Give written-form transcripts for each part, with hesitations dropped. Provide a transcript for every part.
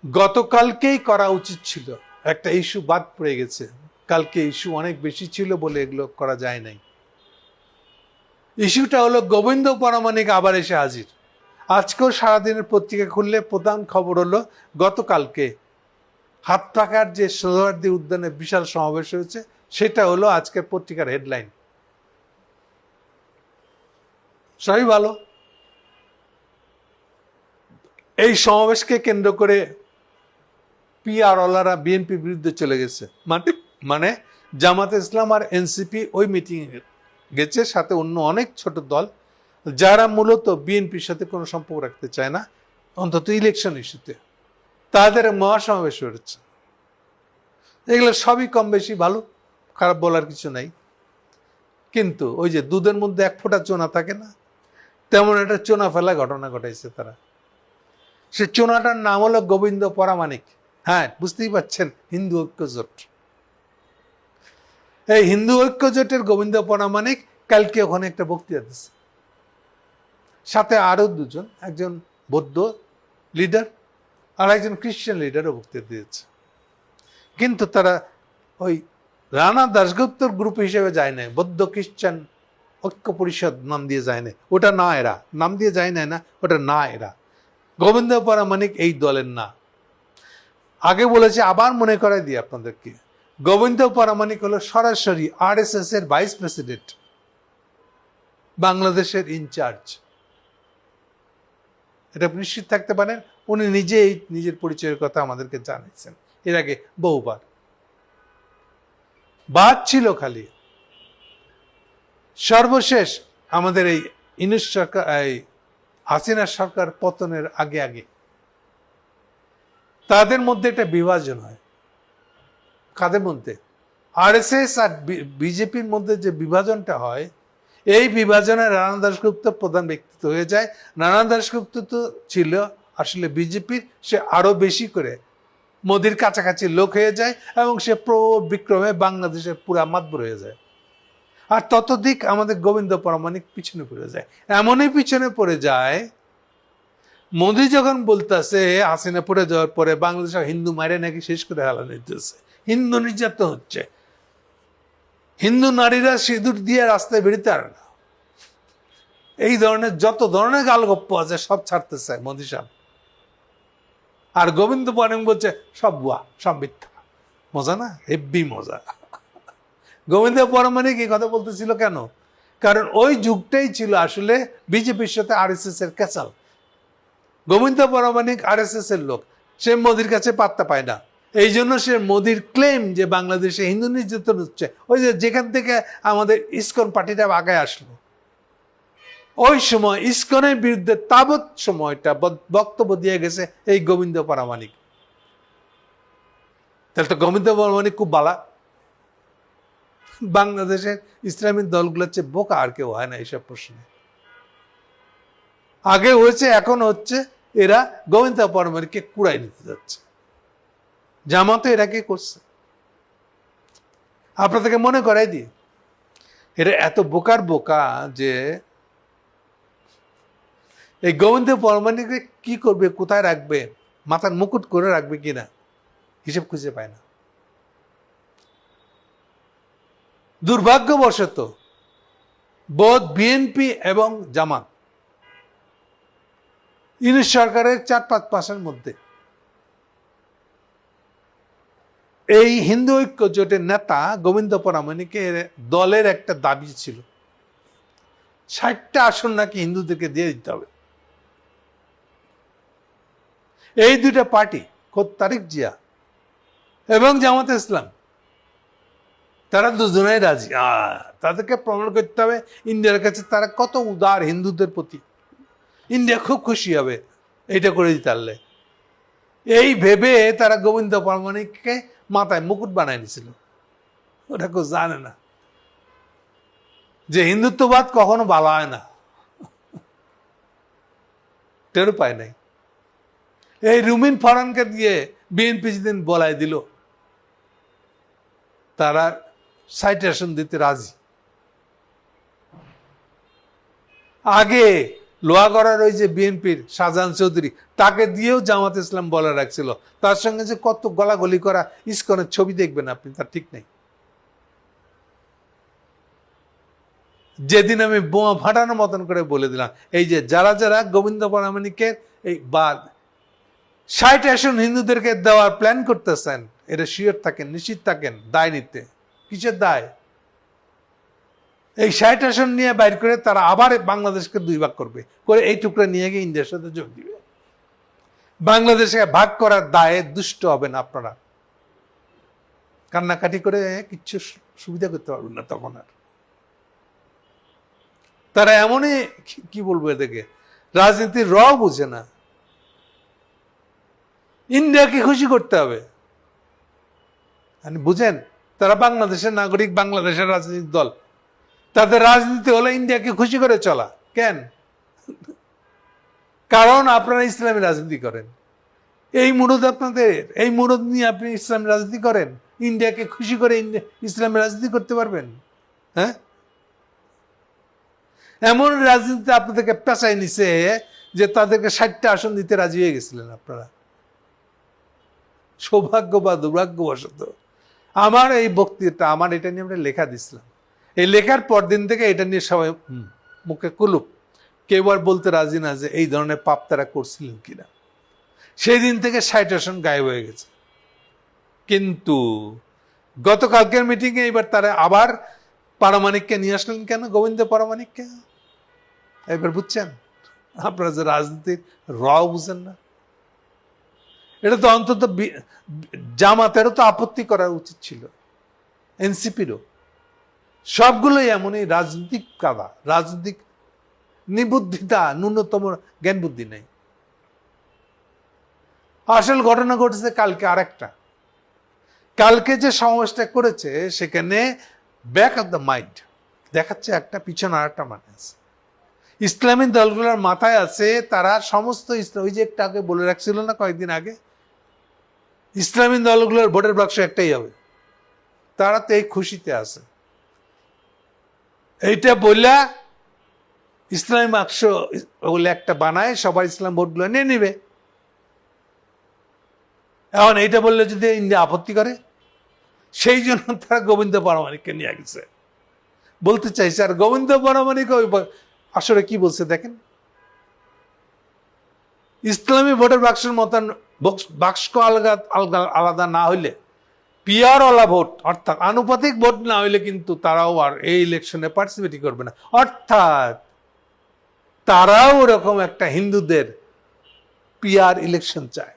গতকালকেই করা উচিত ছিল, একটা ইস্যু বাদ পড়ে গেছে। কালকে ইস্যু অনেক বেশি ছিল বলে এগুলো করা যায় নাই। ইস্যুটা হলো গোবিন্দ পরামানিক আবার এসে হাজির। আজকেও সারাদিনের পত্রিকা খুললে প্রধান খবর হলো গতকালকে হাতটাকার যে সোহরাওয়ার্দী উদ্যানে বিশাল সমাবেশ হয়েছে, সেটা হলো আজকের পত্রিকার হেডলাইন। সবই ভালো। এই সমাবেশকে কেন্দ্র করে পিআর ওয়ালারা বিএনপির বিরুদ্ধে চলে গেছে। মানে জামাতে ইসলাম আর এনসিপি ওই মিটিং গেছে, সাথে অন্য অনেক ছোট দল যারা মূলত বিএনপির সাথে কোনো সম্পর্ক রাখতে চায় না, অন্তত ইলেকশন ইস্যুতে, তাদের মহাসমাবেশ হয়েছে। এগুলো সবই কম বেশি ভালো, খারাপ বলার কিছু নাই। কিন্তু ওই যে দুধের মধ্যে এক ফোঁটা চোনা থাকে না, তেমন একটা চোনা ফেলা ঘটনা ঘটাইছে তারা। সে চোনাটার নাম হলো গোবিন্দ পরামানিক। হ্যাঁ, বুঝতেই পারছেন, হিন্দু ঐক্য জোট। এই হিন্দু ঐক্য জোটের গোবিন্দ পরামানিক কালকে ওখানে একটা বক্তৃতা দিচ্ছে, সাথে আরো দুজন, একজন বৌদ্ধ লিডার আর একজন খ্রিস্টান লিডারও বক্তৃতা দিয়েছে। কিন্তু তারা ওই রানা দাশগুপ্তর গ্রুপ হিসেবে যায় না, বৌদ্ধ খ্রিস্টান ঐক্য পরিষদ নাম দিয়ে যায় না, ওটা না এরা, নাম দিয়ে যায় না, ওটা না এরা। গোবিন্দ পরামানিক এই দলের না। আগে বলেছে, আবার মনে করাই দিই আপনাদেরকে, গোবিন্দ পরামানিক হলো সরাসরি আরএসএস এর ভাইস প্রেসিডেন্ট, বাংলাদেশের ইনচার্জ। এটা নিশ্চিত থাকতে পারেন, উনি নিজেই নিজের পরিচয়ের কথা আমাদেরকে জানিয়েছেন এর আগে বহুবার। বাদ ছিল খালি সর্বশেষ আমাদের এই ইউনূস সরকার, এই হাসিনা সরকার পতনের আগে আগে তাদের মধ্যে একটা বিভাজন হয়। কাদের মধ্যে? আরএসএস আর বিজেপির মধ্যে যে বিভাজনটা হয়, এই বিভাজনে রানা দাশগুপ্ত প্রধান ব্যক্তিত্ব হয়ে যায়। রানা দাশগুপ্ত তো ছিল আসলে বিজেপির, সে আরো বেশি করে মোদির কাছাকাছি লোক হয়ে যায় এবং সে বিক্রমে বাংলাদেশের পুরা মাতবর হয়ে যায়। আর ততোধিক আমাদের গোবিন্দ পরামানিক পিছনে পড়ে যায়। এমনই পিছনে পড়ে যায়, মোদি যখন বলতেছে হাসিনা পড়ে যাওয়ার পরে বাংলাদেশে হিন্দু মারে নাকি শেষ করে হেলানো হইতেছে, হিন্দু নির্যাতন হচ্ছে, হিন্দু নারীরা সিঁদুর দিয়ে রাস্তায় বেরোতে পারে না, এই ধরনের যত ধরনের গালগপ্প আছে সব ছাড়তেছে মোদি সাহেব। আর গোবিন্দ পরামানিক বলছে সব ভুয়া, সব মিথ্যা। মজা না? হেব্বি মজা। গোবিন্দ পরামানিক এই কথা বলতেছিল কেন? কারণ ওই যুগটাই ছিল আসলে বিজেপির সাথে আরএসএস এর ক্যাচাল। গোবিন্দ পরামানিক আরএসএস এর লোক, সে মোদির কাছে পাত্তা পায় না। এই জন্য সে মোদির ক্লেম যে বাংলাদেশে হিন্দু নির্যাতন হচ্ছে, ওই যে যেখান থেকে আমাদের ইসকন পার্টিটা আগায় আসলো, ওই সময় ইসকনের বিরুদ্ধে তাবৎ সময়টা বক্তব্য দিয়ে গেছে এই গোবিন্দ পরামানিক। তাহলে তো গোবিন্দ পরামানিক খুব বালা। বাংলাদেশের ইসলামী দলগুলোর চেয়ে বোকা আর কেউ হয় না এইসব প্রশ্নে। আগে হয়েছে, এখন হচ্ছে, এরা গোবিন্দ পরামানিককে কুড়াই নিতে যাচ্ছে। জামাতে এরা কে করছে আপনাদেরকে মনে করাই দিই, এরা এত বোকার বোকা যে এই গোবিন্দ পরামানিককে কি করবে, কোথায় রাখবে, মাথার মুকুট করে রাখবে কিনা হিসেব খুঁজে পায় না। দুর্ভাগ্যবশত বোধ বিএনপি এবং জামাত ইউনূস সরকারের 4-5 মাসের মধ্যে এই হিন্দু ঐক্য জোটের নেতা গোবিন্দ পরামানিকের দলের একটা দাবি ছিল, 60টা আসন নাকি হিন্দুদেরকে দিয়ে দিতে হবে। এই দুইটা পার্টি, খোদ তারেক জিয়া এবং জামাতে ইসলাম, তারা দুজনেই রাজি। তাদেরকে প্রমাণ করতে হবে ইন্ডিয়ার কাছে তারা কত উদার হিন্দুদের প্রতি। ইন্ডিয়া খুব খুশি হবে এইটা করে দিতে পারলে। এই ভেবে তারা গোবিন্দ পরামানিককে মাথায় মুকুট বানায় নিয়েছিল। ওটা কেউ জানে না যে হিন্দুত্ববাদ কখনো ভালো হয় না, টেরও পায় নাই। এই রুমিন ফারহানকে দিয়ে বিএনপি যেদিন বলাই দিল, তারা সাইটেশন দিতে রাজি। আগে লোহাগড়ার ওই যে বিএনপির শাহজাহান চৌধুরী, তাকে দিয়েও জামাত ইসলাম বলে রাখছিল। তার সঙ্গে যে কত গলাগলি করা ইসকনের ছবি দেখবেন আপনি, তার ঠিক নেই। যেদিন আমি বোমা ফাটানোর মতন করে বলে দিলাম, এই যে যারা যারা গোবিন্দ পরামানিকের এই বা 60 আসন হিন্দুদেরকে দেওয়ার প্ল্যান করতেছেন, এটা শিওর থাকেন, নিশ্চিত থাকেন দায় নিতে। কিসের দায়? এই 60 আসন নিয়ে বাইর করে তারা আবার বাংলাদেশকে 2 ভাগ করবে, করে এই টুকরা নিয়ে গিয়ে ইন্ডিয়ার সাথে যোগ দিবে। বাংলাদেশকে ভাগ করার দায়ে দুষ্ট হবেন আপনারা। কান্নাকাটি করে কিচ্ছু সুবিধা করতে পারবেন না তখন আর। তারা এমনই, কি বলবো, এদেরকে রাজনীতির র বুঝে না। ইন্ডিয়াকে খুশি করতে হবে, বুঝেন? তারা বাংলাদেশের নাগরিক, বাংলাদেশের রাজনৈতিক দল, তাদের রাজনীতি হলো ইন্ডিয়াকে খুশি করে চলা। কেন? কারণ আপনারা ইসলামী রাজনীতি করেন। এই মুরদ আপনাদের, এই মুরদ নিয়ে আপনি ইসলামী রাজনীতি করেন, ইন্ডিয়াকে খুশি করে ইসলামী রাজনীতি করতে পারবেন? হ্যাঁ, এমন রাজনীতিতে আপনাদেরকে পেঁচাই নিছে যে তাদেরকে 60টা আসন দিতে রাজি হয়ে গেছিলেন আপনারা। সৌভাগ্য বা দুর্ভাগ্যবশত আমার এই বক্তৃতা, আমার এটা নিয়ে আমরা লেখা দিছিলাম, এই লেখার পর দিন থেকে এটা নিয়ে সবাই মুখে কুলুপ, কেউ আর বলতে রাজি না যে এই ধরনের পাপ তারা করছিলেন কিনা। সেই দিন থেকে 60 আসন গায়েব হয়ে গেছে। কিন্তু গতকালকের মিটিংয়ে এবার তারা আবার পারমাণিককে নিয়ে আসলেন কেন? গোবিন্দ পারমাণিককে। এবার বুঝছেন আপনারা যে রাজনীতির র বুঝেন না। এটা তো অন্তত জামাতেরও তো আপত্তি করা উচিত ছিল, এনসিপিরও। সবগুলোই এমনই রাজনৈতিক কাদা, রাজনৈতিক নিবুদ্ধিতা, ন্যূনতম জ্ঞান বুদ্ধি নেই। আসল ঘটনা ঘটেছে কালকে আরেকটা। কালকে যে সমাবেশটা করেছে সেখানে ব্যাক অফ দ্য মাইন্ড দেখাচ্ছে একটা, পিছনে আর একটা মানে আছে। ইসলামী দলগুলোর মাথায় আছে তারা সমস্ত ওই যে একটা আগে বলে রাখছিল না কয়েকদিন আগে, ইসলামী দলগুলোর ভোটের বাক্স একটাই হবে। তারা তো এই খুশিতে আছে, এইটা বললা ইসলামী বাক্স বলে একটা বানায়, সবার ইসলাম ভোটগুলো নিয়ে নিবে। এখন এইটা বললে যদি ইন্ডিয়া আপত্তি করে, সেই জন্য তারা গোবিন্দ পারমাণিককে নিয়ে গেছে, বলতে চাইছে। আর গোবিন্দ পারমাণিক আসলে কি বলছে দেখেন, ইসলামী ভোটের বাক্সের মতন বাক্স আলাদা না হইলে, পিয়ার ওয়ালা ভোট অর্থাৎ আনুপাতিক ভোট না হইলে কিন্তু তারাও আর এই ইলেকশনে পার্টিসিপেটই করবে না। অর্থাৎ তারাও ওরকম একটা হিন্দুদের পিয়ার ইলেকশন চায়।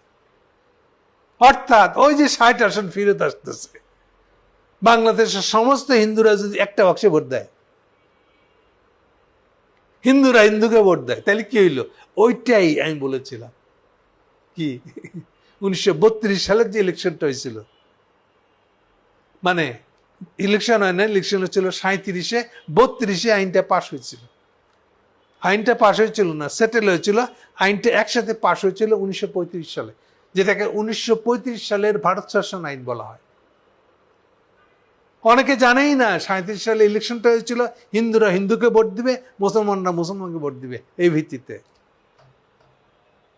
অর্থাৎ ওই যে 60 আসন ফিরত আসতেছে, বাংলাদেশের সমস্ত হিন্দুরা যদি একটা বাক্সে ভোট দেয়, হিন্দুরা হিন্দুকে ভোট দেয়, তাহলে কি হইলো? ওইটাই আমি বলেছিলাম, কি 1932 সালের যে ইলেকশনটা হয়েছিল, মানে ইলেকশন হয় না, ইলেকশন হচ্ছিল 37-এ, 32-এ আইনটা পাশ হয়েছিল। আইনটা পাশ হয়েছিল না, সেটেল হয়েছিল। আইনটা একসাথে পাশ হয়েছিল 1935 সালে, যেটাকে 1935 সালের ভারত শাসন আইন বলা হয়। অনেকে জানেই না 37 সালে ইলেকশনটা হয়েছিল হিন্দুরা হিন্দুকে ভোট দিবে, মুসলমানরা মুসলমানকে ভোট দিবে, এই ভিত্তিতে।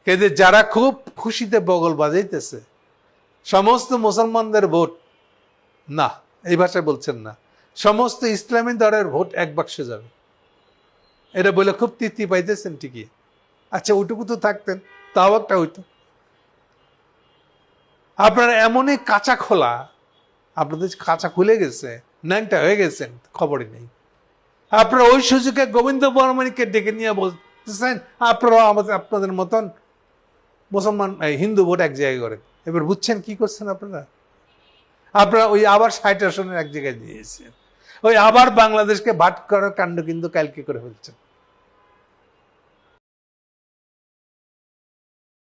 কিন্তু যারা খুব খুশিতে বগল বাজাইতেছে সমস্ত মুসলমানদের ভোট না, এই ভাষায় বলছেন না, সমস্ত ইসলামী দলের ভোট এক বাক্সে যাবে, এটা বলে খুব তৃপ্তি পাইতেছেন ঠিকই। আচ্ছা, ওইটুকু তো থাকতেন, তাও একটা হইতো। আপনারা এমনই কাঁচা খোলা, আপনাদের কাঁচা খুলে গেছে, ন্যাংটা হয়ে গেছেন, খবরই নেই। আপনারা ওই সুযোগে গোবিন্দ পারমাণিককে ডেকে নিয়ে বলতেছেন আপনারা আপনাদের মতন মুসলমান হিন্দু ভোট এক জায়গায় করেন। এবার বুঝছেন কি করছেন আপনারা? আপনারা ওই আবার 60 আসনের এক জায়গায় নিয়ে এসেছেন, ওই আবার বাংলাদেশকে ভাট করার কাণ্ড কিন্তু কালকে করে ফেলছেন।